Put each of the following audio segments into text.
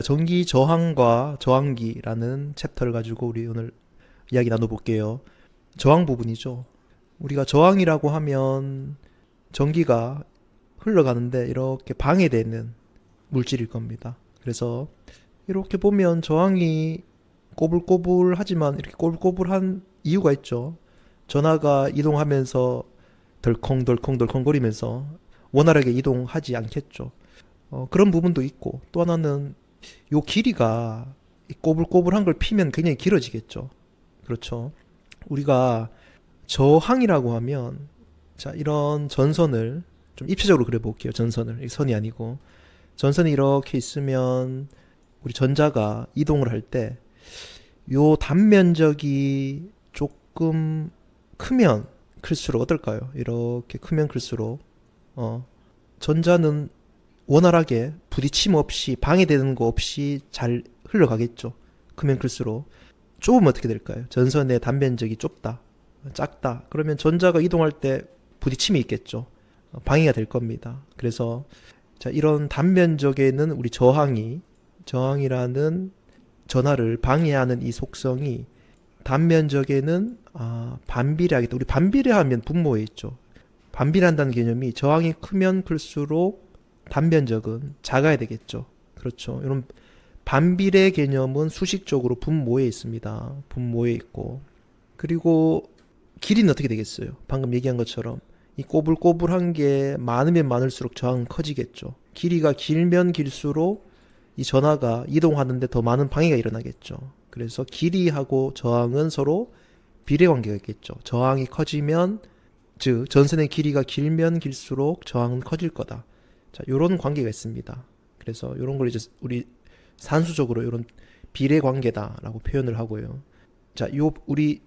전기 저항과 저항기라는 챕터를 가지고 우리 오늘 이야기 나눠볼게요. 저항 부분이죠. 우리가 저항이라고 하면 전기가 흘러가는데 이렇게 방해되는 물질일 겁니다. 그래서 이렇게 보면 저항이 꼬불꼬불하지만 이렇게 꼬불꼬불한 이유가 있죠. 전하가 이동하면서 덜컹덜컹덜컹거리면서 원활하게 이동하지 않겠죠. 그런 부분도 있고, 또 하나는 요 길이가 꼬불꼬불한 걸 피면 굉장히 길어지겠죠. 그렇죠. 우리가 저항이라고 하면, 자, 이런 전선을 좀 입체적으로 그려볼게요. 전선을. 이 선이 아니고. 전선이 이렇게 있으면 우리 전자가 이동을 할 때 요 단면적이 조금 크면 클수록 어떨까요? 이렇게 크면 클수록 전자는 원활하게 부딪힘 없이 방해되는 거 없이 잘 흘러가겠죠. 크면 클수록. 좁으면 어떻게 될까요? 전선의 단면적이 좁다, 작다. 그러면 전자가 이동할 때 부딪힘이 있겠죠. 방해가 될 겁니다. 그래서 자, 이런 단면적에는 우리 저항이라는 전하를 방해하는 이 속성이 단면적에는 반비례하겠다. 우리 반비례하면 분모에 있죠. 반비례한다는 개념이 저항이 크면 클수록 단면적은 작아야 되겠죠. 그렇죠. 이런 반비례 개념은 수식적으로 분모에 있습니다. 분모에 있고. 그리고 길이는 어떻게 되겠어요? 방금 얘기한 것처럼 이 꼬불꼬불한 게 많으면 많을수록 저항은 커지겠죠. 길이가 길면 길수록 이 전하가 이동하는데 더 많은 방해가 일어나겠죠. 그래서 길이하고 저항은 서로 비례 관계가 있겠죠. 저항이 커지면, 즉 전선의 길이가 길면 길수록 저항은 커질 거다. 자, 요런 관계가 있습니다. 그래서 요런 걸 이제 우리 산수적으로 요런 비례 관계다라고 표현을 하고요. 자, 요 우리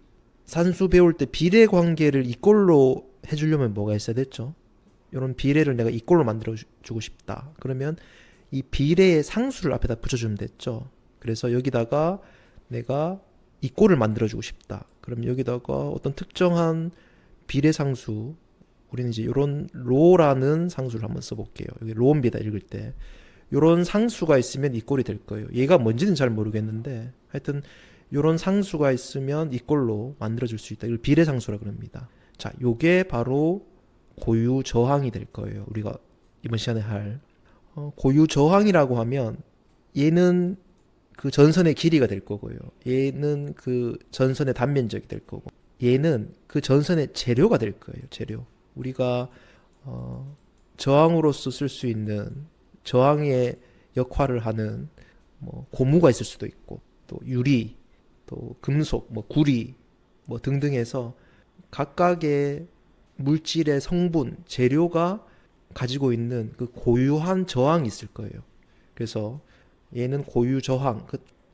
산수 배울 때 비례 관계를 이꼴로 해주려면 뭐가 있어야 됐죠? 요런 비례를 내가 이꼴로 만들어 주고 싶다. 그러면 이 비례의 상수를 앞에다 붙여주면 됐죠. 그래서 여기다가 내가 이꼴을 만들어주고 싶다. 그럼 여기다가 어떤 특정한 비례 상수, 우리는 이제 이런 로라는 상수를 한번 써볼게요. 여기 로입니다. 읽을 때. 이런 상수가 있으면 이꼴이 될 거예요. 얘가 뭔지는 잘 모르겠는데 하여튼 이런 상수가 있으면 이꼴로 만들어줄 수 있다. 이걸 비례 상수라 그럽니다. 자, 요게 바로 고유 저항이 될 거예요. 우리가 이번 시간에 할 고유 저항이라고 하면 얘는 그 전선의 길이가 될 거고요. 얘는 그 전선의 단면적이 될 거고, 얘는 그 전선의 재료가 될 거예요. 재료. 우리가 저항으로서 쓸 수 있는 저항의 역할을 하는 뭐 고무가 있을 수도 있고, 또 유리, 또 금속, 뭐 구리, 뭐 등등 해서 각각의 물질의 성분, 재료가 가지고 있는 그 고유한 저항이 있을 거예요. 그래서 얘는 고유 저항,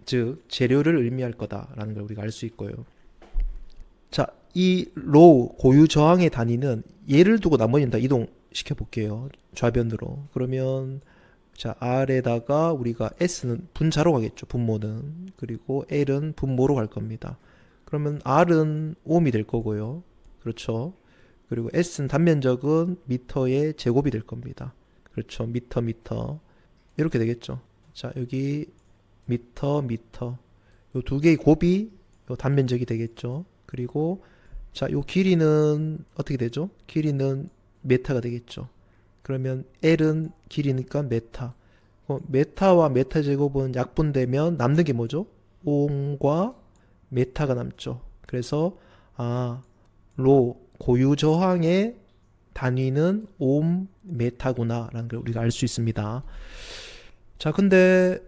즉 재료를 의미할 거다라는 걸 우리가 알 수 있고요. 자, 이 고유 저항의 단위는 얘를 두고 나머지는 다 이동시켜 볼게요. 좌변으로. 그러면 자, R에다가 우리가 S는 분자로 가겠죠. 분모는. 그리고 L은 분모로 갈 겁니다. 그러면 R은 ohm이 될 거고요. 그렇죠. 그리고 S는 단면적은 미터의 제곱이 될 겁니다. 그렇죠. 미터. 이렇게 되겠죠. 자, 여기 미터. 요 두 개의 곱이 요 단면적이 되겠죠. 그리고 자, 요 길이는 어떻게 되죠? 길이는 메타가 되겠죠. 그러면 L은 길이니까 메타. 메타와 메타 제곱은 약분되면 남는 게 뭐죠? 옴과 메타가 남죠. 그래서 고유 저항의 단위는 옴 메타구나라는 걸 우리가 알 수 있습니다. 자, 근데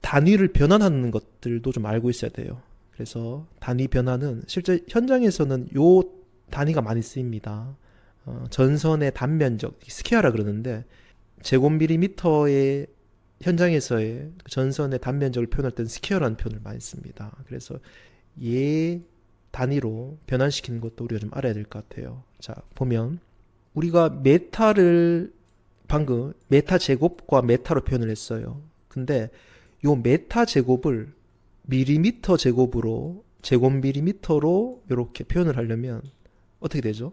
단위를 변환하는 것들도 좀 알고 있어야 돼요. 그래서 단위 변환은 실제 현장에서는 요 단위가 많이 쓰입니다. 전선의 단면적, 스퀘어라 그러는데 제곱밀리미터의 현장에서의 전선의 단면적을 표현할 때는 스퀘어라는 표현을 많이 씁니다. 그래서 얘 단위로 변환시키는 것도 우리가 좀 알아야 될 것 같아요. 자, 보면 우리가 메타를 방금 메타 제곱과 메타로 표현을 했어요. 근데 요 메타 제곱을 밀리미터 제곱으로 제곱밀리미터로 이렇게 표현을 하려면 어떻게 되죠?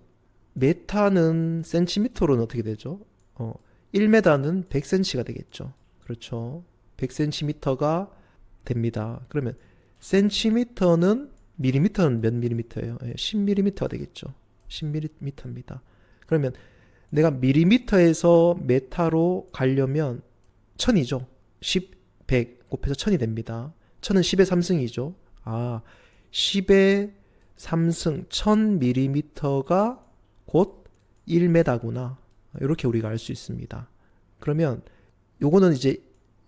메타는 센티미터로는 어떻게 되죠? 1m는 100cm가 되겠죠. 그렇죠. 100cm가 됩니다. 그러면 센티미터는 밀리미터는 몇 밀리미터예요? 10mm가 되겠죠. 10mm입니다. 그러면 내가 밀리미터에서 메타로 가려면 1000이죠. 10, 100 곱해서 1000이 됩니다. 1000은 10의 3승이죠. 10의 3승 1000mm가 곧 1m구나. 이렇게 우리가 알 수 있습니다. 그러면 요거는 이제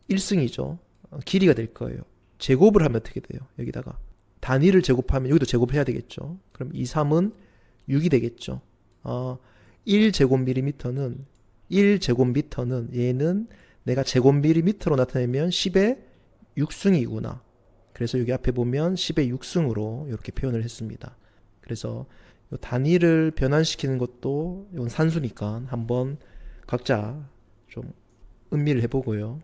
1승이죠. 길이가 될 거예요. 제곱을 하면 어떻게 돼요? 여기다가 단위를 제곱하면 여기도 제곱해야 되겠죠. 그럼 2, 3은 6이 되겠죠. 1제곱미터는 얘는 내가 제곱밀리미터로 나타내면 10의 6승이구나. 그래서 여기 앞에 보면 10의 6승으로 이렇게 표현을 했습니다. 그래서 요 단위를 변환시키는 것도 이건 산수니까 한번 각자 좀 음미를 해보고요.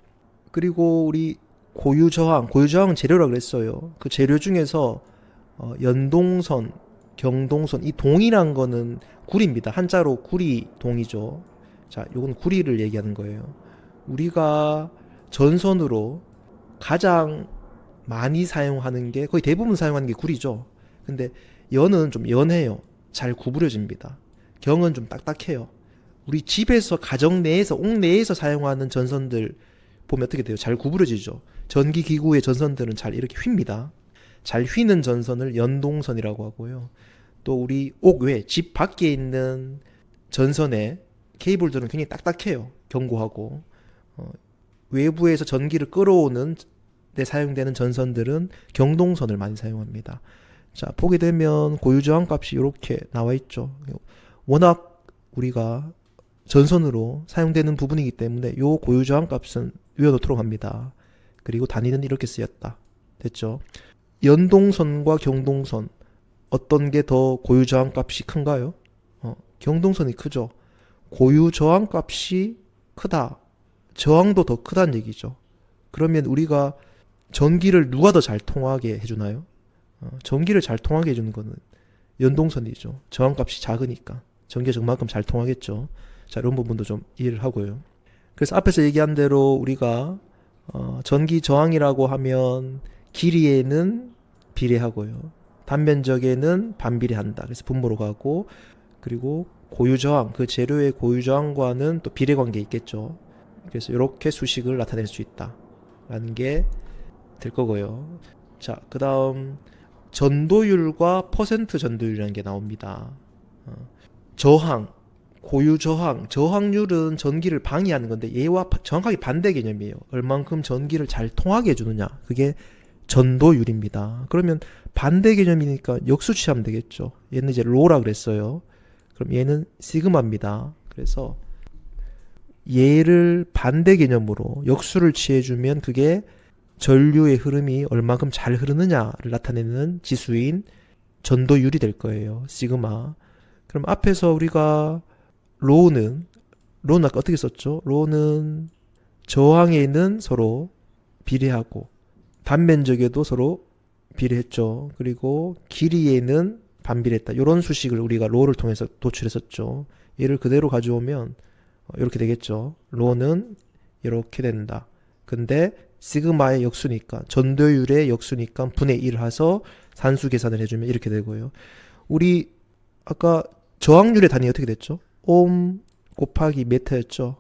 그리고 우리 고유저항은 재료라고 그랬어요. 그 재료 중에서 연동선, 경동선, 이 동이란 거는 구리입니다. 한자로 구리 동이죠. 자, 요건 구리를 얘기하는 거예요. 우리가 전선으로 가장 많이 사용하는 게 거의 대부분 사용하는 게 구리죠. 근데 연은 좀 연해요. 잘 구부려집니다. 경은 좀 딱딱해요. 우리 집에서 가정 내에서 옥내에서 사용하는 전선들 보면 어떻게 돼요? 잘 구부러지죠. 전기기구의 전선들은 잘 이렇게 휩니다. 잘 휘는 전선을 연동선이라고 하고요. 또 우리 옥외, 집 밖에 있는 전선의 케이블들은 굉장히 딱딱해요. 견고하고. 외부에서 전기를 끌어오는 데 사용되는 전선들은 경동선을 많이 사용합니다. 자, 보게 되면 고유저항 값이 이렇게 나와 있죠. 워낙 우리가 전선으로 사용되는 부분이기 때문에 이 고유저항 값은 외워놓도록 합니다. 그리고 단위는 이렇게 쓰였다. 됐죠? 연동선과 경동선 어떤 게 더 고유저항 값이 큰가요? 경동선이 크죠. 고유저항 값이 크다. 저항도 더 크다는 얘기죠. 그러면 우리가 전기를 누가 더 잘 통하게 해주나요? 전기를 잘 통하게 해주는 거는 연동선이죠. 저항값이 작으니까 전기가 그만큼 잘 통하겠죠. 자, 이런 부분도 좀 이해를 하고요. 그래서 앞에서 얘기한 대로 우리가 전기 저항이라고 하면 길이에는 비례하고요. 단면적에는 반비례한다. 그래서 분모로 가고, 그리고 고유저항, 그 재료의 고유저항과는 또 비례관계 있겠죠. 그래서 이렇게 수식을 나타낼 수 있다 라는 게 될 거고요. 자, 그 다음 전도율과 퍼센트 전도율이라는 게 나옵니다. 저항, 고유저항, 저항률은 전기를 방해하는 건데 얘와 정확하게 반대 개념이에요. 얼만큼 전기를 잘 통하게 해주느냐, 그게 전도율입니다. 그러면 반대 개념이니까 역수 취하면 되겠죠. 얘는 이제 로라 그랬어요. 그럼 얘는 시그마입니다. 그래서 얘를 반대 개념으로 역수를 취해주면 그게 전류의 흐름이 얼마큼 잘 흐르느냐를 나타내는 지수인 전도율이 될 거예요. 시그마. 그럼 앞에서 우리가 로는 아까 어떻게 썼죠? 로는 저항에는 서로 비례하고 단면적에도 서로 비례했죠. 그리고 길이에는 반비례했다. 이런 수식을 우리가 로를 통해서 도출했었죠. 얘를 그대로 가져오면 이렇게 되겠죠. 로는 이렇게 된다. 근데 시그마의 역수니까, 전도율의 역수니까 분의 1 해서 산수 계산을 해주면 이렇게 되고요. 우리 아까 저항률의 단위 어떻게 됐죠? 옴 곱하기 메타였죠.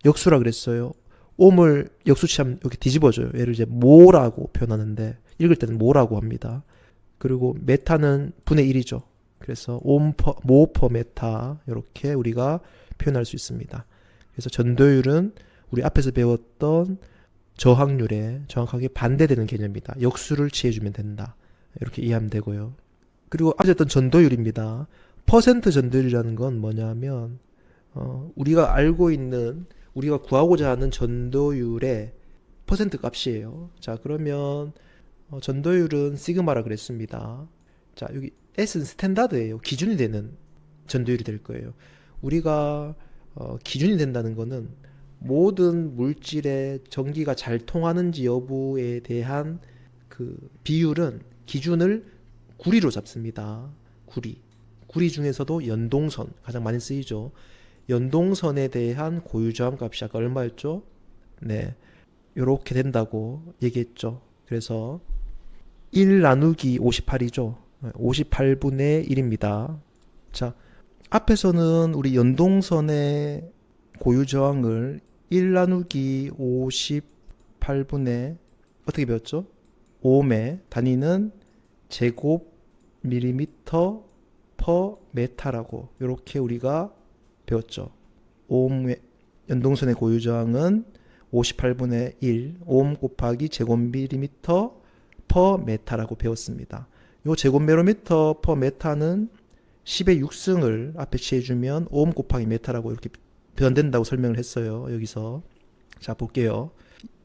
역수라 그랬어요. 옴을 역수치하면 이렇게 뒤집어져요. 얘를 이제 모라고 표현하는데 읽을 때는 모라고 합니다. 그리고 메타는 분의 1이죠. 그래서 모 퍼 메타 이렇게 우리가 표현할 수 있습니다. 그래서 전도율은 우리 앞에서 배웠던 저항률에 정확하게 반대되는 개념이다. 역수를 취해주면 된다. 이렇게 이해하면 되고요. 그리고 앞서 했던 전도율입니다. 퍼센트 전도율이라는 건 뭐냐면 우리가 알고 있는, 우리가 구하고자 하는 전도율의 퍼센트 값이에요. 자, 그러면 전도율은 시그마라 그랬습니다. 자, 여기 S는 스탠다드예요. 기준이 되는 전도율이 될 거예요. 우리가 기준이 된다는 거는 모든 물질의 전기가 잘 통하는지 여부에 대한 그 비율은 기준을 구리로 잡습니다. 구리 중에서도 연동선 가장 많이 쓰이죠. 연동선에 대한 고유저항 값이 아까 얼마였죠? 네, 요렇게 된다고 얘기했죠. 그래서 1 나누기 58이죠. 58분의 1입니다. 자, 앞에서는 우리 연동선의 고유 저항을 1 나누기 58분의 어떻게 배웠죠? 오음의 단위는 제곱 밀리미터 퍼 메타라고 이렇게 우리가 배웠죠. 오음의 연동선의 고유 저항은 58분의 1 오hm 곱하기 제곱밀리미터 퍼 메타라고 배웠습니다. 요 제곱미리미터 퍼 메타는 10의 6승을 앞에 취해주면 오hm 곱하기 메타라고 이렇게 변된다고 설명을 했어요. 여기서 자 볼게요.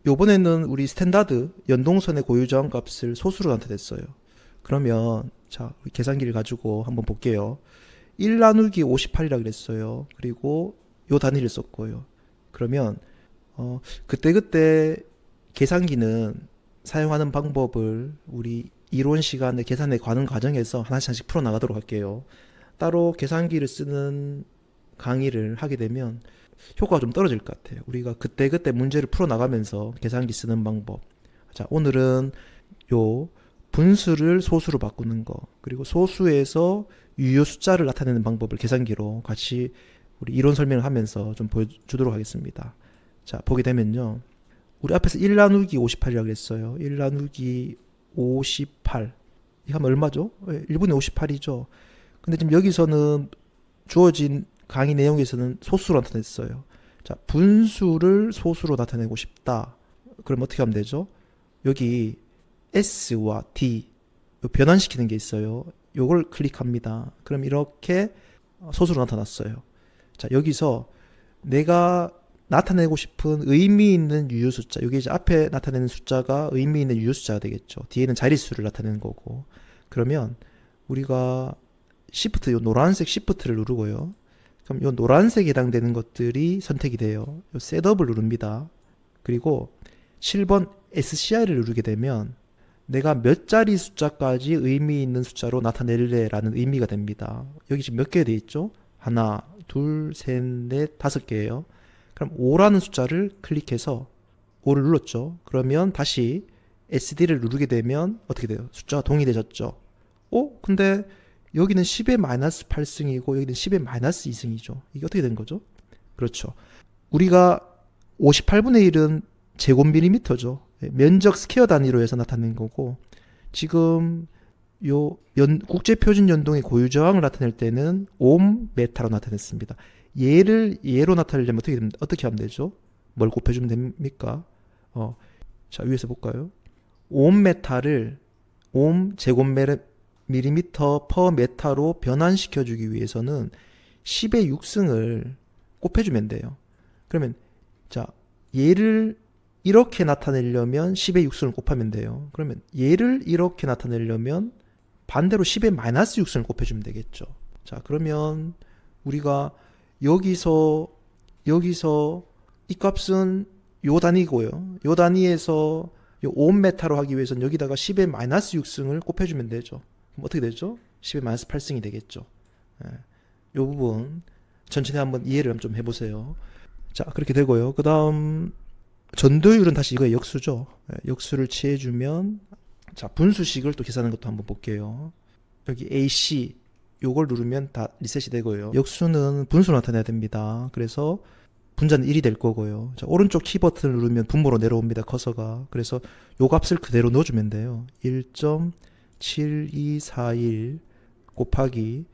요번에는 우리 스탠다드 연동선의 고유 저항 값을 소수로 나타냈어요. 그러면 자 우리 계산기를 가지고 한번 볼게요. 1 나누기 58이라 그랬어요. 그리고 요 단위를 썼고요. 그러면 그때그때 계산기는 사용하는 방법을 우리 이론 시간에 계산에 가는 과정에서 하나씩 풀어나가도록 할게요. 따로 계산기를 쓰는 강의를 하게 되면 효과가 좀 떨어질 것 같아요. 우리가 그때그때 문제를 풀어나가면서 계산기 쓰는 방법. 자, 오늘은 요 분수를 소수로 바꾸는 거, 그리고 소수에서 유효 숫자를 나타내는 방법을 계산기로 같이 우리 이론 설명을 하면서 좀 보여주도록 하겠습니다. 자, 보게 되면요. 우리 앞에서 1 나누기 58이라고 했어요. 1 나누기 58. 이거 하면 얼마죠? 1분의 58이죠. 근데 지금 여기서는 주어진 강의 내용에서는 소수로 나타냈어요. 자, 분수를 소수로 나타내고 싶다. 그럼 어떻게 하면 되죠? 여기 S와 D 변환시키는 게 있어요. 요걸 클릭합니다. 그럼 이렇게 소수로 나타났어요. 자, 여기서 내가 나타내고 싶은 의미 있는 유효 숫자, 여기 이제 앞에 나타내는 숫자가 의미 있는 유효 숫자가 되겠죠. 뒤에는 자릿수를 나타내는 거고. 그러면 우리가 Shift, 요 노란색 Shift를 누르고요. 그럼 요 노란색에 해당되는 것들이 선택이 돼요. 요 셋업을 누릅니다. 그리고 7번 SCI를 누르게 되면 내가 몇 자리 숫자까지 의미 있는 숫자로 나타낼래 라는 의미가 됩니다. 여기 지금 몇 개 돼 있죠? 하나, 둘, 셋, 넷, 5개예요. 그럼 5라는 숫자를 클릭해서 5를 눌렀죠. 그러면 다시 SD를 누르게 되면 어떻게 돼요? 숫자가 동일해졌죠. 근데 여기는 10의 마이너스 8승이고 여기는 10의 마이너스 2승이죠. 이게 어떻게 된 거죠? 그렇죠. 우리가 58분의 1은 제곱밀리미터죠. 면적 스퀘어 단위로 해서 나타낸 거고, 지금 요 국제표준연동의 고유 저항을 나타낼 때는 오hm 메타로 나타냈습니다. 얘로 나타내려면 어떻게 하면 되죠? 뭘 곱해주면 됩니까? 자, 위에서 볼까요? 오hm 메타를 오hm 제곱밀리미터 퍼 메타로 변환시켜주기 위해서는 10의 6승을 곱해주면 돼요. 그러면 자, 얘를 이렇게 나타내려면 10의 6승을 곱하면 돼요. 그러면 얘를 이렇게 나타내려면 반대로 10의 마이너스 6승을 곱해주면 되겠죠. 자, 그러면 우리가 여기서 이 값은 요 단위고요. 요 단위에서 요 오hm 메타로 하기 위해서는 여기다가 10의 마이너스 6승을 곱해주면 되죠. 그럼 어떻게 되죠? 10의 마이너스 8승이 되겠죠. 요 부분 천천히 한번 이해를 좀 해보세요. 자, 그렇게 되고요. 그 다음 전도율은 다시 이거의 역수죠. 역수를 취해주면, 자, 분수식을 또 계산하는 것도 한번 볼게요. 여기 AC 요걸 누르면 다 리셋이 되고요. 역수는 분수로 나타내야 됩니다. 그래서 분자는 1이 될 거고요. 자, 오른쪽 키 버튼을 누르면 분모로 내려옵니다. 커서가. 그래서 요 값을 그대로 넣어주면 돼요. 1.7241 곱하기,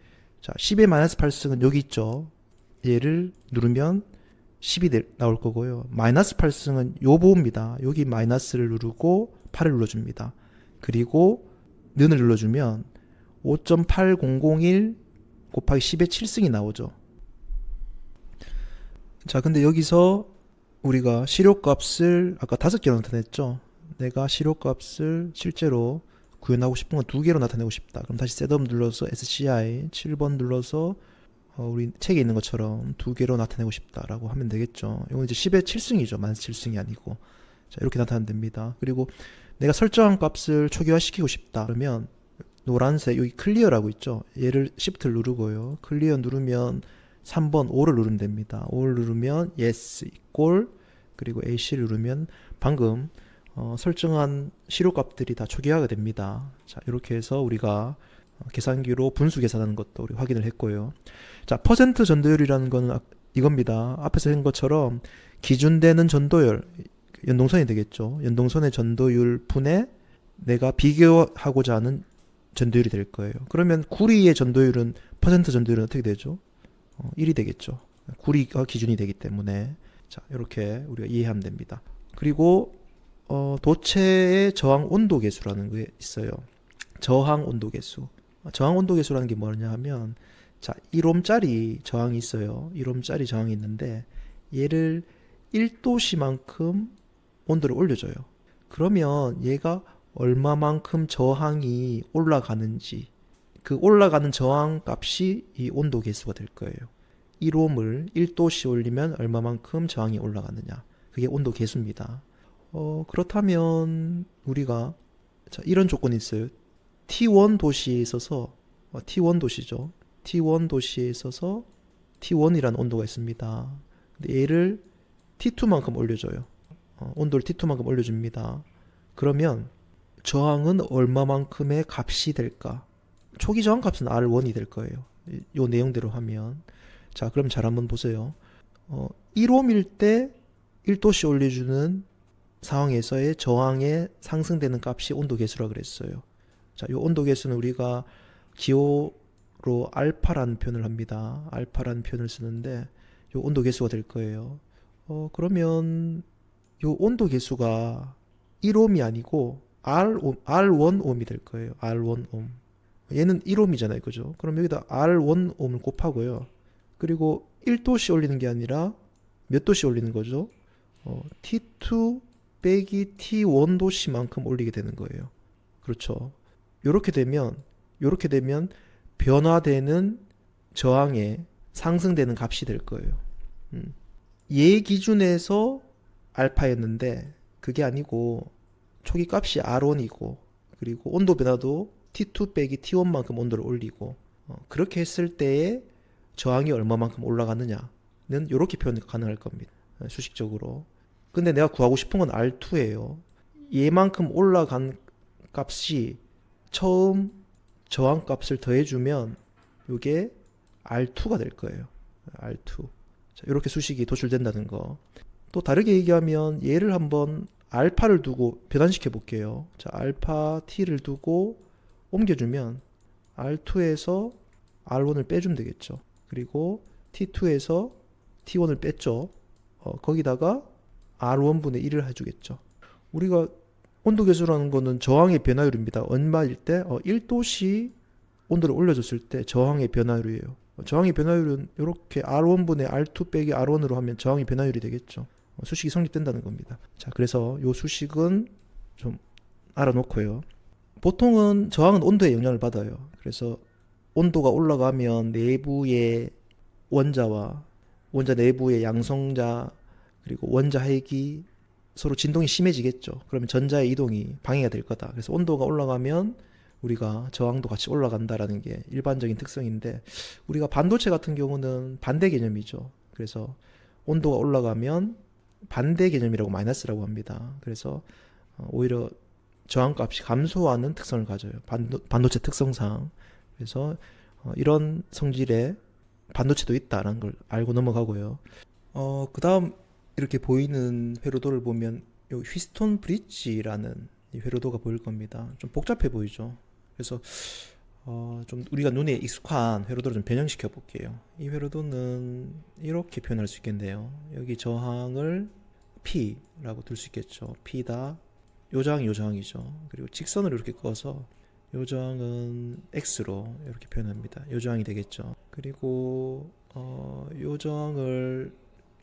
자, 10의 마이너스 8승은 여기 있죠. 얘를 누르면 10이 나올 거고요. 마이너스 8승은 요 보호입니다. 여기 마이너스를 누르고 8을 눌러줍니다. 그리고 는을 눌러주면 5.8001 곱하기 10의 7승이 나오죠. 자, 근데 여기서 우리가 실효값을 아까 5개로 나타냈죠. 내가 실효값을 실제로 구현하고 싶은 건 2개로 나타내고 싶다. 그럼 다시 셋업 눌러서 SCI 7번 눌러서 우리 책에 있는 것처럼 2개로 나타내고 싶다라고 하면 되겠죠. 이건 이제 10의 7승이죠. 마이너스 7승이 아니고. 자, 이렇게 나타내면 됩니다. 그리고 내가 설정한 값을 초기화시키고 싶다. 그러면 노란색 여기 클리어라고 있죠. 얘를 Shift를 누르고요. 클리어 누르면 3번 5를 누르면 됩니다. 5를 누르면 yes equal 그리고 AC를 누르면 방금 설정한 시료값들이 다 초기화가 됩니다. 자, 이렇게 해서 우리가 계산기로 분수 계산하는 것도 우리 확인을 했고요. 자, 퍼센트 전도율이라는 거는 이겁니다. 앞에서 한 것처럼 기준되는 전도율, 연동선이 되겠죠. 연동선의 전도율 분에 내가 비교하고자 하는 전도율이 될 거예요. 그러면 구리의 전도율은 퍼센트 전도율은 어떻게 되죠? 1이 되겠죠. 구리가 기준이 되기 때문에. 자, 이렇게 우리가 이해하면 됩니다. 그리고 도체의 저항 온도 계수라는 게 있어요. 저항 온도 계수. 저항 온도 계수라는 게 뭐냐 하면, 자, 1옴짜리 저항이 있어요. 1옴짜리 저항이 있는데 얘를 1도씨만큼 온도를 올려줘요. 그러면 얘가 얼마만큼 저항이 올라가는지, 그 올라가는 저항 값이 이 온도 계수가 될 거예요. 1옴을 1도씨 올리면 얼마만큼 저항이 올라가느냐, 그게 온도 계수입니다. 그렇다면 우리가, 자, 이런 조건이 있어요. T1 도시에 있어서 T1 도시죠. T1 도시에 있어서 T1이라는 온도가 있습니다. 근데 얘를 T2만큼 올려줘요. 온도를 T2만큼 올려줍니다. 그러면 저항은 얼마만큼의 값이 될까? 초기 저항 값은 R1이 될 거예요. 요 내용대로 하면. 자, 그럼 잘 한번 보세요. 1옴일 때 1도씨 올려주는 상황에서의 저항에 상승되는 값이 온도 계수라 그랬어요. 자, 이 온도 계수는 우리가 기호로 알파라는 표현을 합니다. 알파라는 표현을 쓰는데 이 온도 계수가 될 거예요. 그러면 이 온도 계수가 1옴이 아니고 R1옴이 될 거예요. R1옴. 얘는 1옴이잖아요. 그죠? 그럼 여기다 R1옴을 곱하고요. 그리고 1도씨 올리는 게 아니라 몇 도씨 올리는 거죠? T2 빼기 T1도씨만큼 올리게 되는 거예요. 그렇죠. 요렇게 되면 변화되는 저항에 상승되는 값이 될 거예요. 얘 기준에서 알파였는데 그게 아니고 초기 값이 R1이고, 그리고 온도 변화도 T2 빼기 T1만큼 온도를 올리고, 그렇게 했을 때에 저항이 얼마만큼 올라가느냐는 이렇게 표현이 가능할 겁니다. 수식적으로. 근데 내가 구하고 싶은 건 R2예요. 얘만큼 올라간 값이 처음 저항 값을 더해주면 이게 R2가 될 거예요. R2. 자, 이렇게 수식이 도출된다는 거. 또 다르게 얘기하면 얘를 한번 알파를 두고 변환시켜 볼게요. 자, 알파 t를 두고 옮겨주면 R2에서 R1을 빼주면 되겠죠. 그리고 T2에서 T1을 뺐죠. 거기다가 R1분의 1을 해주겠죠. 우리가 온도 계수라는 거는 저항의 변화율입니다. 얼마일 때? 1도씨 온도를 올려줬을 때 저항의 변화율이에요. 저항의 변화율은 이렇게 R1분의 R2 빼기 R1으로 하면 저항의 변화율이 되겠죠. 수식이 성립된다는 겁니다. 자, 그래서 이 수식은 좀 알아놓고요. 보통은 저항은 온도에 영향을 받아요. 그래서 온도가 올라가면 내부의 원자와 원자 내부의 양성자, 그리고 원자 핵이 서로 진동이 심해지겠죠. 그러면 전자의 이동이 방해가 될 거다. 그래서 온도가 올라가면 우리가 저항도 같이 올라간다라는 게 일반적인 특성인데, 우리가 반도체 같은 경우는 반대 개념이죠. 그래서 온도가 올라가면 반대 개념이라고 마이너스라고 합니다. 그래서 오히려 저항값이 감소하는 특성을 가져요. 반도체 특성상. 그래서 이런 성질의 반도체도 있다라는 걸 알고 넘어가고요. 그 다음 이렇게 보이는 회로도를 보면 요 휘스톤 브릿지라는 이 회로도가 보일 겁니다. 좀 복잡해 보이죠. 그래서 좀 우리가 눈에 익숙한 회로도를 좀 변형시켜 볼게요. 이 회로도는 이렇게 표현할 수 있겠네요. 여기 저항을 P라고 둘 수 있겠죠. P다. 요 저항이 요 저항이죠. 그리고 직선을 이렇게 꺼서 요 저항은 X로 이렇게 표현합니다. 요 저항이 되겠죠. 그리고 요 저항을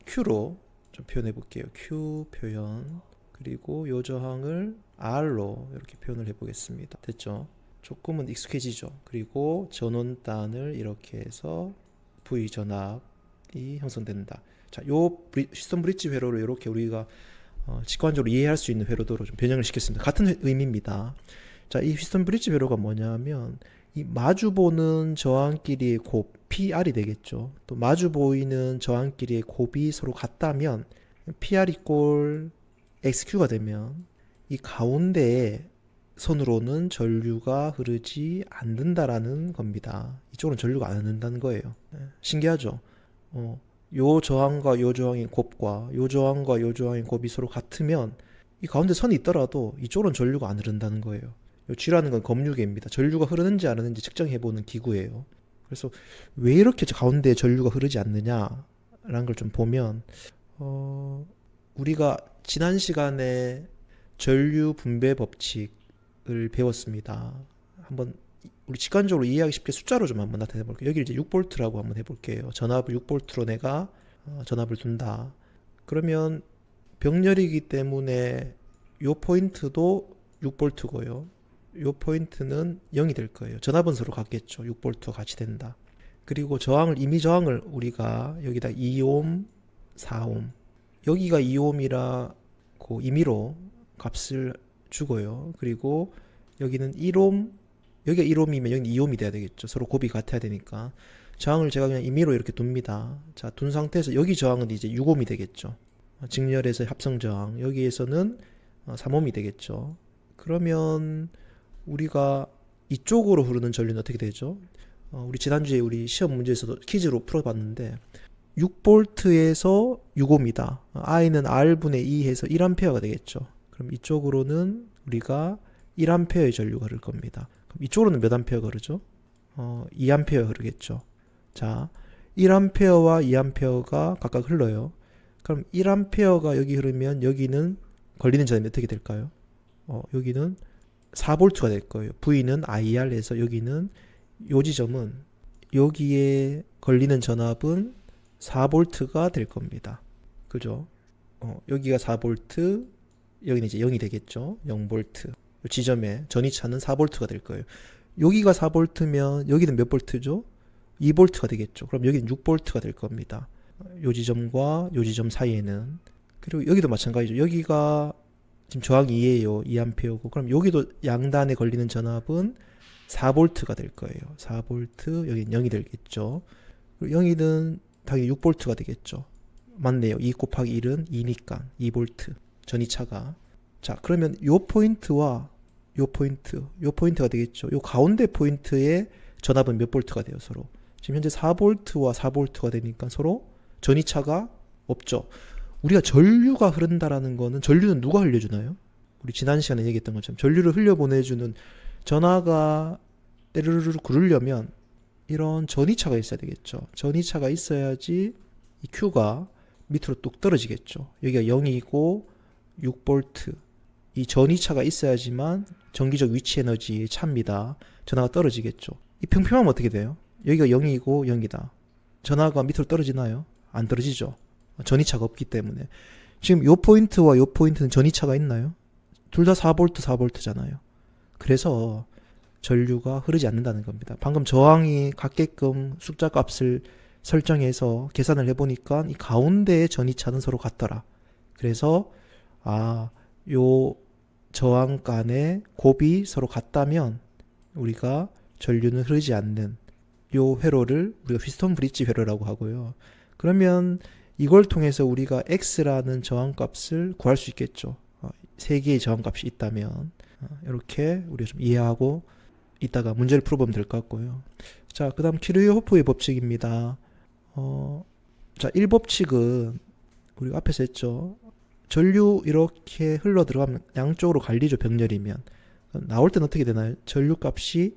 Q로 좀 표현해 볼게요. Q 표현. 그리고 요 저항을 R로 이렇게 표현을 해 보겠습니다. 됐죠? 조금은 익숙해지죠. 그리고 전원단을 이렇게 해서 V 전압이 형성된다. 자, 요 휘스톤 브릿지 회로를 이렇게 우리가 직관적으로 이해할 수 있는 회로도로 좀 변형을 시켰습니다. 같은 의미입니다. 자, 이 휘스톤 브릿지 회로가 뭐냐면 이 마주보는 저항끼리의 곱 PR이 되겠죠. 또 마주 보이는 저항끼리의 곱이 서로 같다면 PR 이꼴 XQ가 되면 이 가운데 선으로는 전류가 흐르지 않는다라는 겁니다. 이쪽으로는 전류가 안 흐른다는 거예요. 신기하죠? 요 저항과 요 저항의 곱과 요 저항과 요 저항의 곱이 서로 같으면 이 가운데 선이 있더라도 이쪽으로는 전류가 안 흐른다는 거예요. 요 G라는 건 검류계입니다. 전류가 흐르는지 안 흐르는지 측정해보는 기구예요. 그래서 왜 이렇게 가운데 전류가 흐르지 않느냐라는 걸 좀 보면 우리가 지난 시간에 전류 분배 법칙을 배웠습니다. 한번 우리 직관적으로 이해하기 쉽게 숫자로 좀 한번 나타내 볼게요. 여기 이제 6V라고 한번 해볼게요. 전압을 6V로 내가 전압을 둔다. 그러면 병렬이기 때문에 요 포인트도 6V고요. 요 포인트는 0이 될 거예요. 전압은 서로 같겠죠. 6V가 같이 된다. 그리고 저항을 임의 저항을 우리가 여기다 2옴, 4옴. 여기가 2옴이라 그 임의로 값을 주고요. 그리고 여기는 1옴, 여기가 1옴이면 여기는 2옴이 돼야 되겠죠. 서로 곱이 같아야 되니까. 저항을 제가 그냥 임의로 이렇게 둡니다. 자, 둔 상태에서 여기 저항은 이제 6옴이 되겠죠. 직렬에서 합성 저항. 여기에서는 3옴이 되겠죠. 그러면 우리가 이쪽으로 흐르는 전류는 어떻게 되죠? 우리 지난주에 우리 시험 문제에서도 퀴즈로 풀어봤는데 6V에서 6옴이다. I는 R분의 2 해서 1A가 되겠죠. 그럼 이쪽으로는 우리가 1A의 전류가 흐를 겁니다. 그럼 이쪽으로는 몇 A가 흐르죠? 2A 흐르겠죠. 자, 1A와 2A가 각각 흘러요. 그럼 1A가 여기 흐르면 여기는 걸리는 전압이 어떻게 될까요? 여기는 4V가 될 거예요. V는 IR에서 여기는 요 지점은 여기에 걸리는 전압은 4V가 될 겁니다. 그죠? 여기가 4V, 여기는 이제 0이 되겠죠. 0V. 요 지점에 전이차는 4V가 될 거예요. 여기가 4V면 여기는 몇 V죠? 2V가 되겠죠. 그럼 여기는 6V가 될 겁니다. 요 지점과 요 지점 사이에는. 그리고 여기도 마찬가지죠. 여기가 지금 저항 2예요. 2A고. 그럼 여기도 양단에 걸리는 전압은 4V가 될 거예요. 4V, 여기는 0이 되겠죠. 그리고 0이든 당연히 6V가 되겠죠. 맞네요. 2 곱하기 1은 2니까 2V. 전이차가. 자, 그러면 요 포인트와 요 포인트가 되겠죠. 요 가운데 포인트의 전압은 몇 볼트가 돼요, 서로. 지금 현재 4V와 4V가 되니까 서로 전이차가 없죠. 우리가 전류가 흐른다라는 거는 전류는 누가 흘려주나요? 우리 지난 시간에 얘기했던 것처럼 전류를 흘려보내주는 전하가 때르르르 구르려면 이런 전이차가 있어야 되겠죠. 전이차가 있어야지 이 Q가 밑으로 뚝 떨어지겠죠. 여기가 0이고 6V. 이 전이차가 있어야지만 전기적 위치 에너지의 차입니다. 전하가 떨어지겠죠. 이 평평하면 어떻게 돼요? 여기가 0이고 0이다. 전하가 밑으로 떨어지나요? 안 떨어지죠. 전이차가 없기 때문에. 지금 요 포인트와 요 포인트는 전이차가 있나요? 둘 다 4V, 4V잖아요. 그래서 전류가 흐르지 않는다는 겁니다. 방금 저항이 같게끔 숫자 값을 설정해서 계산을 해보니까 이 가운데의 전이차는 서로 같더라. 그래서 요 저항 간의 곱이 서로 같다면 우리가 전류는 흐르지 않는 요 회로를 우리가 피스톤 브릿지 회로라고 하고요. 그러면 이걸 통해서 우리가 X라는 저항값을 구할 수 있겠죠. 세 개의 저항값이 있다면 이렇게 우리가 좀 이해하고 이따가 문제를 풀어보면 될 것 같고요. 자, 그 다음 키르호프의 법칙입니다. 자, 1법칙은 우리가 앞에서 했죠. 전류 이렇게 흘러 들어가면 양쪽으로 갈리죠. 병렬이면. 나올 때는 어떻게 되나요? 전류 값이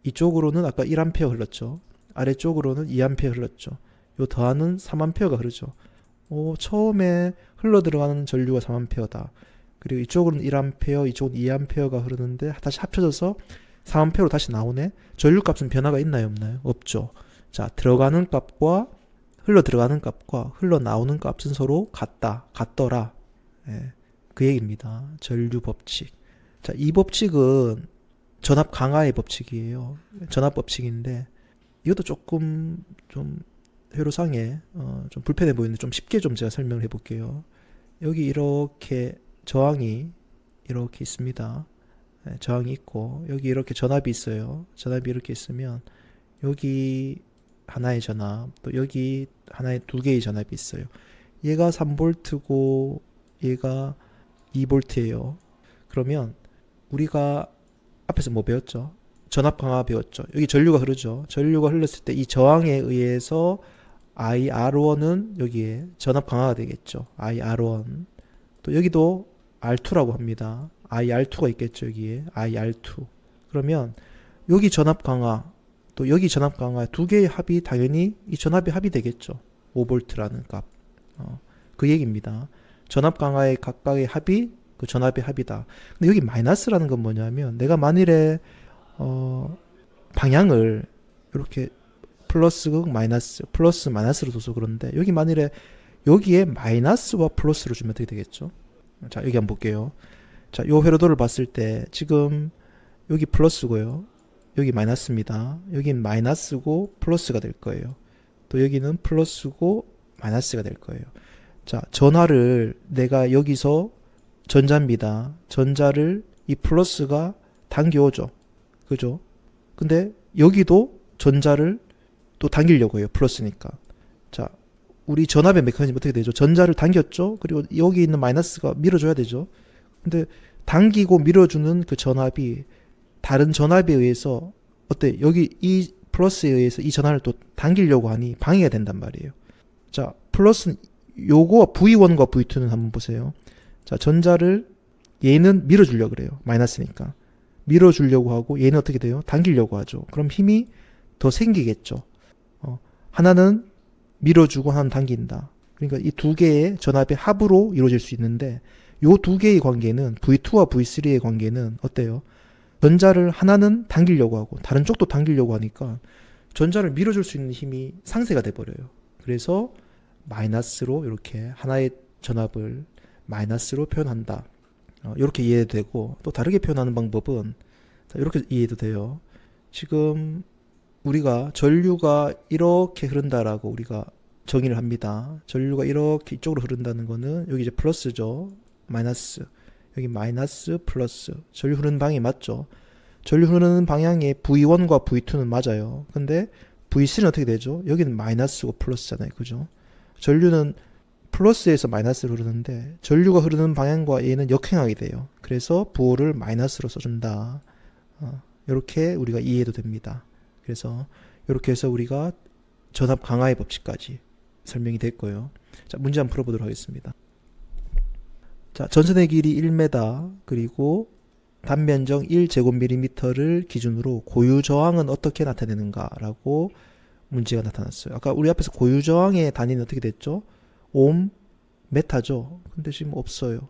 이쪽으로는 아까 1A 흘렀죠. 아래쪽으로는 2A 흘렀죠. 요 더하는 3A가 흐르죠. 처음에 흘러 들어가는 전류가 3A다. 그리고 이쪽으로는 1A, 이쪽은 2A가 흐르는데 다시 합쳐져서 3A로 다시 나오네. 전류 값은 변화가 있나요, 없나요? 없죠. 자, 들어가는 값과 흘러 들어가는 값과 흘러 나오는 값은 서로 같더라. 예, 그 얘기입니다. 전류 법칙. 자, 이 법칙은 전압 강화의 법칙이에요. 전압 법칙인데 이것도 조금 좀 회로상에 좀 불편해 보이는데 좀 쉽게 좀 제가 설명을 해볼게요. 여기 이렇게 저항이 이렇게 있습니다. 네, 저항이 있고 여기 이렇게 전압이 있어요. 전압이 이렇게 있으면 여기 하나의 전압, 또 여기 하나의 두 개의 전압이 있어요. 얘가 3V고 얘가 2V예요. 그러면 우리가 앞에서 뭐 배웠죠? 전압 강화 배웠죠. 여기 전류가 흐르죠. 전류가 흘렀을 때 이 저항에 의해서 IR1은 여기에 전압 강화가 되겠죠. IR1. 또 여기도 R2라고 합니다. IR2가 있겠죠. 여기에 IR2. 그러면 여기 전압 강화 또 여기 전압 강화 두 개의 합이 당연히 이 전압의 합이 되겠죠. 5V라는 값. 그 얘기입니다. 전압 강화의 각각의 합이 그 전압의 합이다. 근데 여기 마이너스라는 건 뭐냐면 내가 만일에 방향을 이렇게 플러스 마이너스 플러스 마이너스로 둬서 그런데 여기 만일에 여기에 마이너스와 플러스로 주면 어떻게 되겠죠? 자, 여기 한번 볼게요. 자, 요 회로도를 봤을 때 지금 여기 플러스고요. 여기 마이너스입니다. 여긴 마이너스고 플러스가 될 거예요. 또 여기는 플러스고 마이너스가 될 거예요. 자, 전하를 내가 여기서 전자입니다. 전자를 이 플러스가 당겨오죠. 그죠? 근데 여기도 전자를 또 당기려고 해요. 플러스니까. 자, 우리 전압의 메커니즘 어떻게 되죠? 전자를 당겼죠? 그리고 여기 있는 마이너스가 밀어줘야 되죠? 근데 당기고 밀어주는 그 전압이 다른 전압에 의해서 어때? 여기 이 플러스에 의해서 이 전압을 또 당기려고 하니 방해가 된단 말이에요. 자, 플러스 요거 V1과 V2는 한번 보세요. 자, 전자를 얘는 밀어주려고 그래요. 마이너스니까. 밀어주려고 하고 얘는 어떻게 돼요? 당기려고 하죠. 그럼 힘이 더 생기겠죠. 하나는 밀어주고 하나는 당긴다. 그러니까 이 두 개의 전압의 합으로 이루어질 수 있는데 요 두 개의 관계는 V2와 V3의 관계는 어때요? 전자를 하나는 당기려고 하고 다른 쪽도 당기려고 하니까 전자를 밀어줄 수 있는 힘이 상쇄가 돼버려요. 그래서 마이너스로 이렇게 하나의 전압을 마이너스로 표현한다. 이렇게 이해도 되고 또 다르게 표현하는 방법은 이렇게 이해도 돼요. 지금 우리가 전류가 이렇게 흐른다라고 우리가 정의를 합니다. 전류가 이렇게 이쪽으로 흐른다는 거는 여기 이제 플러스죠. 마이너스. 여기 마이너스 플러스. 전류 흐르는 방향이 맞죠. 전류 흐르는 방향에 V1과 V2는 맞아요. 근데 V3는 어떻게 되죠? 여기는 마이너스고 플러스잖아요. 그죠? 전류는 플러스에서 마이너스로 흐르는데 전류가 흐르는 방향과 얘는 역행하게 돼요. 그래서 부호를 마이너스로 써준다. 이렇게 우리가 이해도 됩니다. 그래서 이렇게 해서 우리가 전압 강화의 법칙까지 설명이 됐고요. 자, 문제 한번 풀어보도록 하겠습니다. 자, 전선의 길이 1m 그리고 단면적 1제곱밀리미터를 기준으로 고유 저항은 어떻게 나타내는가 라고 문제가 나타났어요. 아까 우리 앞에서 고유 저항의 단위는 어떻게 됐죠? 옴, 메타죠. 근데 지금 없어요.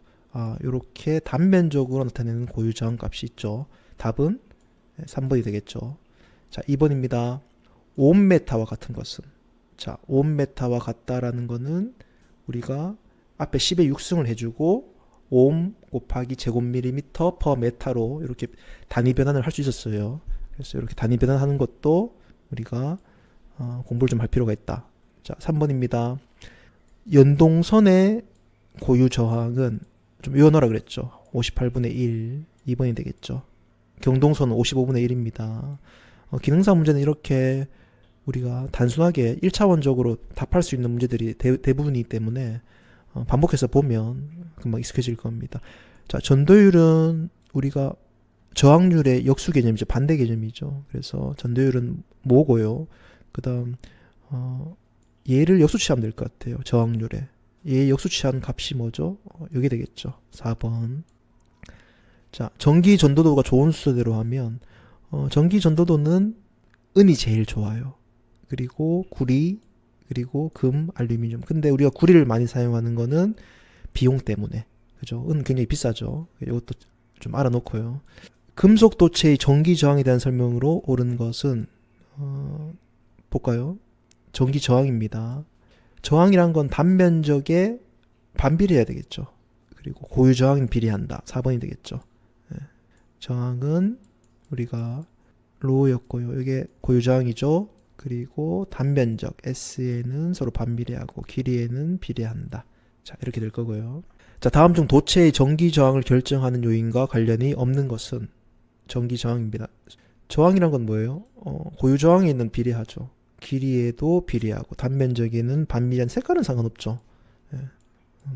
요렇게 단면적으로 나타내는 고유 저항 값이 있죠. 답은 3번이 되겠죠. 자, 2번입니다. 옴메타와 같은 것은. 자, 옴메타와 같다라는 거는 우리가 앞에 10의 6승을 해주고 옴 곱하기 제곱밀리미터 퍼 메타로 이렇게 단위 변환을 할 수 있었어요. 그래서 이렇게 단위 변환하는 것도 우리가 공부를 좀 할 필요가 있다. 자, 3번입니다. 연동선의 고유 저항은 좀 외워놓으라 그랬죠. 58분의 1, 2번이 되겠죠. 경동선은 55분의 1입니다. 기능사 문제는 이렇게 우리가 단순하게 1차원적으로 답할 수 있는 문제들이 대부분이기 때문에 반복해서 보면 금방 익숙해질 겁니다. 자, 전도율은 우리가 저항률의 역수 개념이죠. 반대 개념이죠. 그래서 전도율은 뭐고요? 그 다음 얘를 역수치하면 될 것 같아요. 저항률에. 얘 역수치한 값이 뭐죠? 여기 되겠죠. 4번. 자, 전기 전도도가 좋은 순서대로 하면 전기 전도도는 은이 제일 좋아요. 그리고 구리, 그리고 금, 알루미늄. 근데 우리가 구리를 많이 사용하는 거는 비용 때문에. 그죠? 은 굉장히 비싸죠. 이것도 좀 알아놓고요. 금속 도체의 전기 저항에 대한 설명으로 옳은 것은 볼까요? 전기 저항입니다. 저항이란 건 단면적에 반비례해야 되겠죠. 그리고 고유 저항인 비례한다. 4번이 되겠죠. 네. 저항은 우리가 로였고요. 이게 고유 저항이죠. 그리고 단면적 S에는 서로 반비례하고 길이에는 비례한다. 자, 이렇게 될 거고요. 자, 다음 중 도체의 전기 저항을 결정하는 요인과 관련이 없는 것은 전기 저항입니다. 저항이란 건 뭐예요? 고유 저항에는 비례하죠. 길이에도 비례하고 단면적에는 반비례한 색깔은 상관없죠.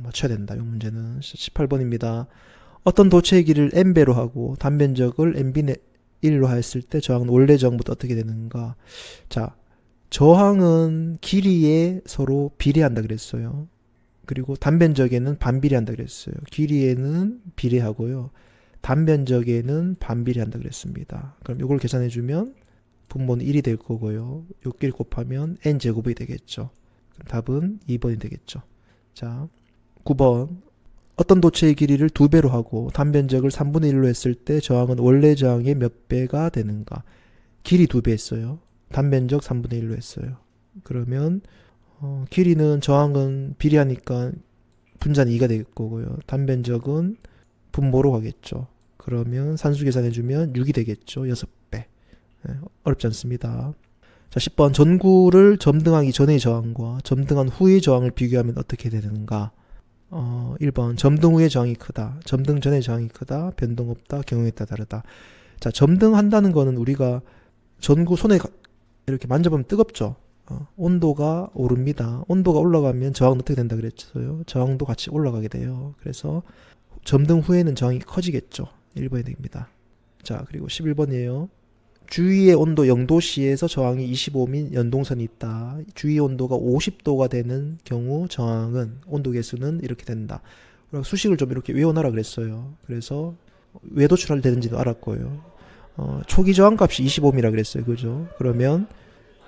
맞춰야 된다. 이 문제는 18번입니다. 어떤 도체의 길이를 n배로 하고 단면적을 n분의 1로 했을 때 저항은 원래 저항보다 어떻게 되는가? 자, 저항은 길이에 서로 비례한다 그랬어요. 그리고 단변적에는 반비례한다 그랬어요. 길이에는 비례하고요. 단변적에는 반비례한다 그랬습니다. 그럼 이걸 계산해 주면 분모는 1이 될 거고요. 요끼리 곱하면 n제곱이 되겠죠. 답은 2번이 되겠죠. 자, 9번. 어떤 도체의 길이를 2배로 하고 단변적을 3분의 1로 했을 때 저항은 원래 저항의 몇 배가 되는가? 길이 2배 했어요. 단변적 3분의 1로 했어요. 그러면 길이는 저항은 비례하니까 분자는 2가 될 거고요. 단변적은 분모로 가겠죠. 그러면 산수 계산해주면 6이 되겠죠. 6배. 어렵지 않습니다. 자, 10번. 전구를 점등하기 전의 저항과 점등한 후의 저항을 비교하면 어떻게 되는가? 1번. 점등 후의 저항이 크다. 점등 전의 저항이 크다. 변동 없다. 경우에 따라 다르다. 자, 점등한다는 거는 우리가 전구 손에 이렇게 만져보면 뜨겁죠. 온도가 오릅니다. 온도가 올라가면 저항은 어떻게 된다 그랬어요? 저항도 같이 올라가게 돼요. 그래서 점등 후에는 저항이 커지겠죠. 1번이 됩니다. 자, 그리고 11번이에요. 주위의 온도 0도씨에서 저항이 25인 연동선이 있다. 주위 온도가 50도가 되는 경우 저항은 온도 계수는 이렇게 된다. 수식을 좀 이렇게 외워놔라 그랬어요. 그래서 왜 도출할 되는지도 알았고요. 초기 저항 값이 25ohm이라 그랬어요. 그죠? 그러면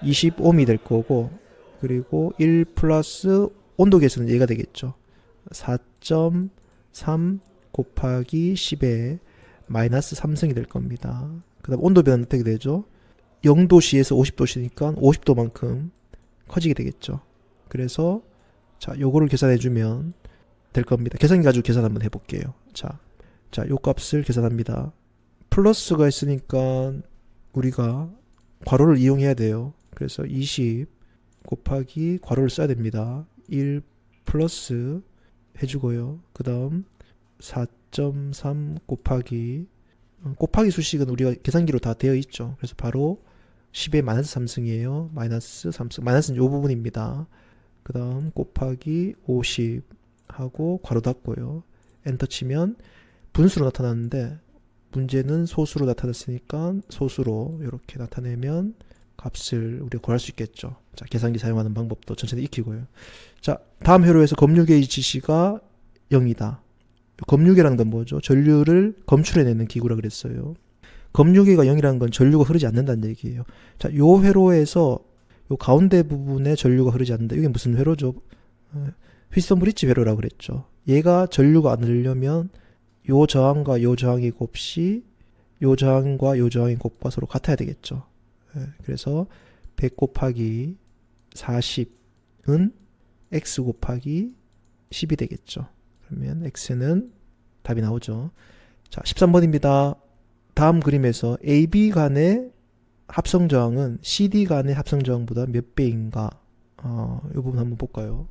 25ohm이 될 거고, 그리고 1 플러스 온도 계수는 얘가 되겠죠. 4.3 곱하기 10에 마이너스 3승이 될 겁니다. 그 다음 온도 변화는 어떻게 되죠? 0도씨에서 50도씨니까 50도만큼 커지게 되겠죠. 그래서 자, 요거를 계산해주면 될 겁니다. 계산기 가지고 계산 한번 해볼게요. 자, 요 값을 계산합니다. 플러스가 있으니까 우리가 괄호를 이용해야 돼요. 그래서 20 곱하기 괄호를 써야 됩니다. 1 플러스 해주고요. 그 다음 4.3 곱하기 수식은 우리가 계산기로 다 되어 있죠. 그래서 바로 10의 마이너스 3승이에요. 마이너스 3승. 마이너스는 이 부분입니다. 그 다음 곱하기 50 하고 괄호 닫고요. 엔터 치면 분수로 나타났는데 문제는 소수로 나타났으니까 소수로 이렇게 나타내면 값을 우리가 구할 수 있겠죠. 자, 계산기 사용하는 방법도 천천히 익히고요. 자, 다음 회로에서 검유계의 지시가 0이다. 검유계라는 건 뭐죠? 전류를 검출해내는 기구라 그랬어요. 검유계가 0이라는 건 전류가 흐르지 않는다는 얘기예요. 자, 요 회로에서 요 가운데 부분에 전류가 흐르지 않는다. 이게 무슨 회로죠? 휘스턴 브릿지 회로라고 그랬죠. 얘가 전류가 안 흐르려면 요 저항과 요 저항의 곱이 요 저항과 요 저항의 곱과 서로 같아야 되겠죠. 그래서 100 곱하기 40은 x 곱하기 10이 되겠죠. 그러면 x는 답이 나오죠. 자, 13번입니다. 다음 그림에서 AB 간의 합성 저항은 CD 간의 합성 저항보다 몇 배인가? 이 부분 한번 볼까요?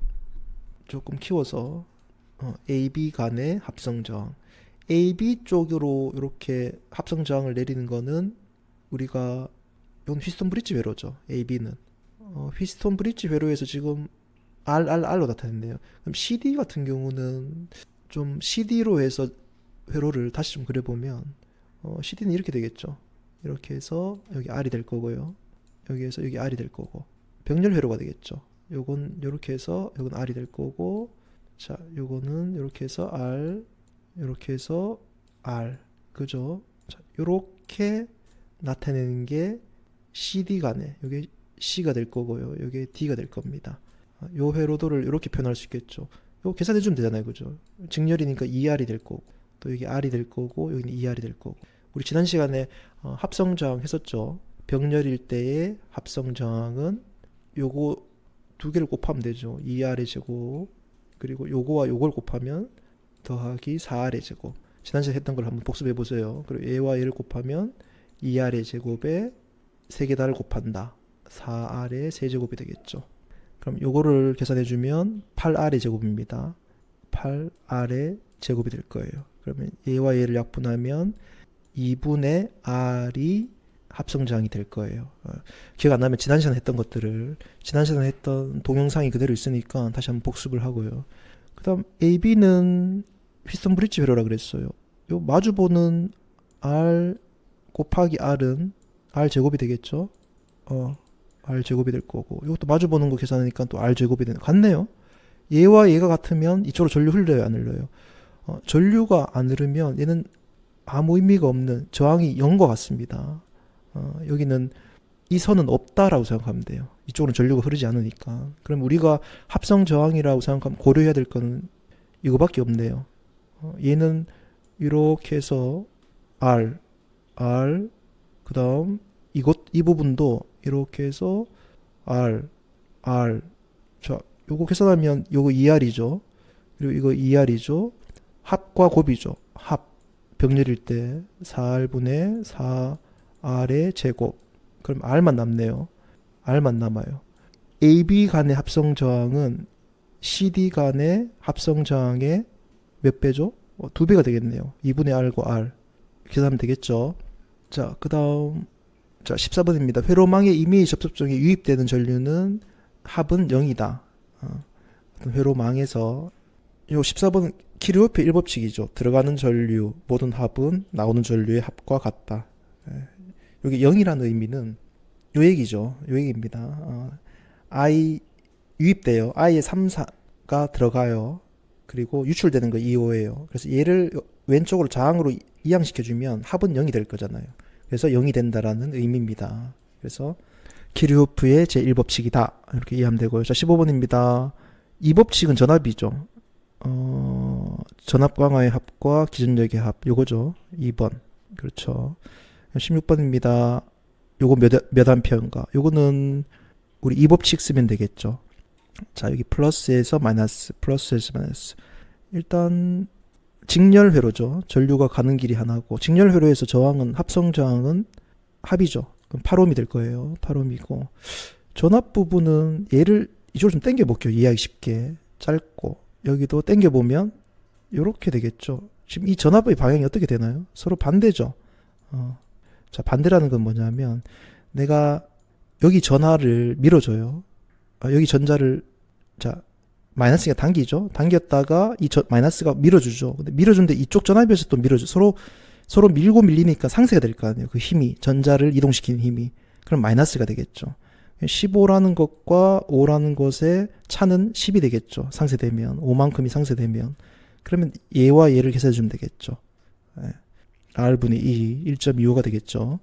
조금 키워서 AB 간의 합성 저항. AB 쪽으로 이렇게 합성 저항을 내리는 거는 우리가 이건 휘스턴 브릿지 회로죠. AB는 휘스턴 브릿지 회로에서 지금 RRR로 나타냈네요. 그럼 CD 같은 경우는 좀 CD로 해서 회로를 다시 좀 그려보면 CD는 이렇게 되겠죠. 이렇게 해서 여기 R이 될 거고요. 여기에서 여기 R이 될 거고 병렬 회로가 되겠죠. 요건 이렇게 해서 요건 R이 될 거고, 자, 요거는 이렇게 해서 R, 이렇게 해서 R, 그죠? 자, 요렇게 나타내는 게 CD 간에 요게 C가 될 거고요. 요게 D가 될 겁니다. 요 회로도를 이렇게 표현할 수 있겠죠. 요 계산해 주면 되잖아요. 그죠? 직렬이니까 2R이 될 거고, 또 여기 R이 될 거고, 여기는 2R이 될 거고. 우리 지난 시간에 합성 저항 했었죠. 병렬일 때의 합성 저항은 요거 두 개를 곱하면 되죠. 2R의 제곱, 그리고 요거와 요걸 곱하면 더하기 4R의 제곱. 지난 시간에 했던 걸 한번 복습해 보세요. 그리고 얘와 얘를 곱하면 2R의 제곱에 3개 다를 곱한다. 4R의 세제곱이 되겠죠. 그럼 요거를 계산해 주면 8R의 제곱입니다. 8R의 제곱이 될 거예요. 그러면 얘와 얘를 약분하면 2분의 R이 합성저항이 될 거예요. 기억 안 나면 지난 시간에 했던 것들을, 지난 시간에 했던 동영상이 그대로 있으니까 다시 한번 복습을 하고요. 그다음 AB는 휘스턴 브릿지 회로라 그랬어요. 요 마주보는 R 곱하기 R은 R 제곱이 되겠죠. R 제곱이 될 거고, 이것도 마주보는 거 계산하니까 또 R 제곱이 되는, 같네요. 얘와 얘가 같으면 이쪽으로 전류 흘려요, 안 흘려요? 전류가 안 흐르면 얘는 아무 의미가 없는 저항이 0과 같습니다. 여기는 이 선은 없다라고 생각하면 돼요. 이쪽으로는 전류가 흐르지 않으니까. 그럼 우리가 합성 저항이라고 생각하면 고려해야 될 거는 이거밖에 없네요. 얘는 이렇게 해서 R, 그 다음 이 부분도 이렇게 해서 R. 자, 요거 계산하면 요거 2R이죠. 그리고 이거 2R이죠. 합과 곱이죠. 합. 병렬일 때 4R분의 4R의 제곱. 그럼 R만 남네요. R만 남아요. AB 간의 합성 저항은 CD 간의 합성 저항의 몇 배죠? 2배가 되겠네요. 2분의 R과 R. 계산하면 되겠죠. 자, 그 다음, 자, 14번입니다. 회로망에 임의 접촉점에 유입되는 전류는 합은 0이다. 회로망에서, 요 14번은 키르호프의 1법칙이죠. 들어가는 전류, 모든 합은 나오는 전류의 합과 같다. 여기 0이라는 의미는 요 얘기죠. 요 얘기입니다. I 유입돼요. I에 3, 4가 들어가요. 그리고 유출되는 거 2, 5예요. 그래서 얘를 왼쪽으로 저항으로 이항시켜주면 합은 0이 될 거잖아요. 그래서 0이 된다라는 의미입니다. 그래서 키르호프의 제1법칙이다. 이렇게 이해하면 되고요. 자, 15번입니다. 이 법칙은 전압이죠. 전압 강화의 합과 기전력의 합. 요거죠. 2번. 그렇죠. 16번입니다. 요거 몇 암페어인가? 요거는 우리 이 법칙 쓰면 되겠죠. 자, 여기 플러스에서 마이너스, 플러스에서 마이너스. 일단 직렬회로죠. 전류가 가는 길이 하나고, 직렬회로에서 저항은, 합성 저항은 합이죠. 그럼 8옴이 될 거예요. 8옴이고, 전압 부분은 얘를 이쪽으로 좀 당겨 볼게요. 이해하기 쉽게. 짧고, 여기도 당겨 보면 요렇게 되겠죠. 지금 이 전압의 방향이 어떻게 되나요? 서로 반대죠. 자, 반대라는 건 뭐냐면, 내가 여기 전하를 밀어줘요. 여기 전자를, 자, 마이너스가 당기죠. 당겼다가 이 마이너스가 밀어주죠. 근데 밀어주는데 이쪽 전압에서 또 밀어줘. 서로 밀고 밀리니까 상쇄가 될 거 아니에요. 그 힘이, 전자를 이동시키는 힘이. 그럼 마이너스가 되겠죠. 15라는 것과 5라는 것의 차는 10이 되겠죠. 상쇄되면. 5만큼이 상쇄되면. 그러면 얘와 얘를 계산해 주면 되겠죠. R분의 2, 1.25가 되겠죠.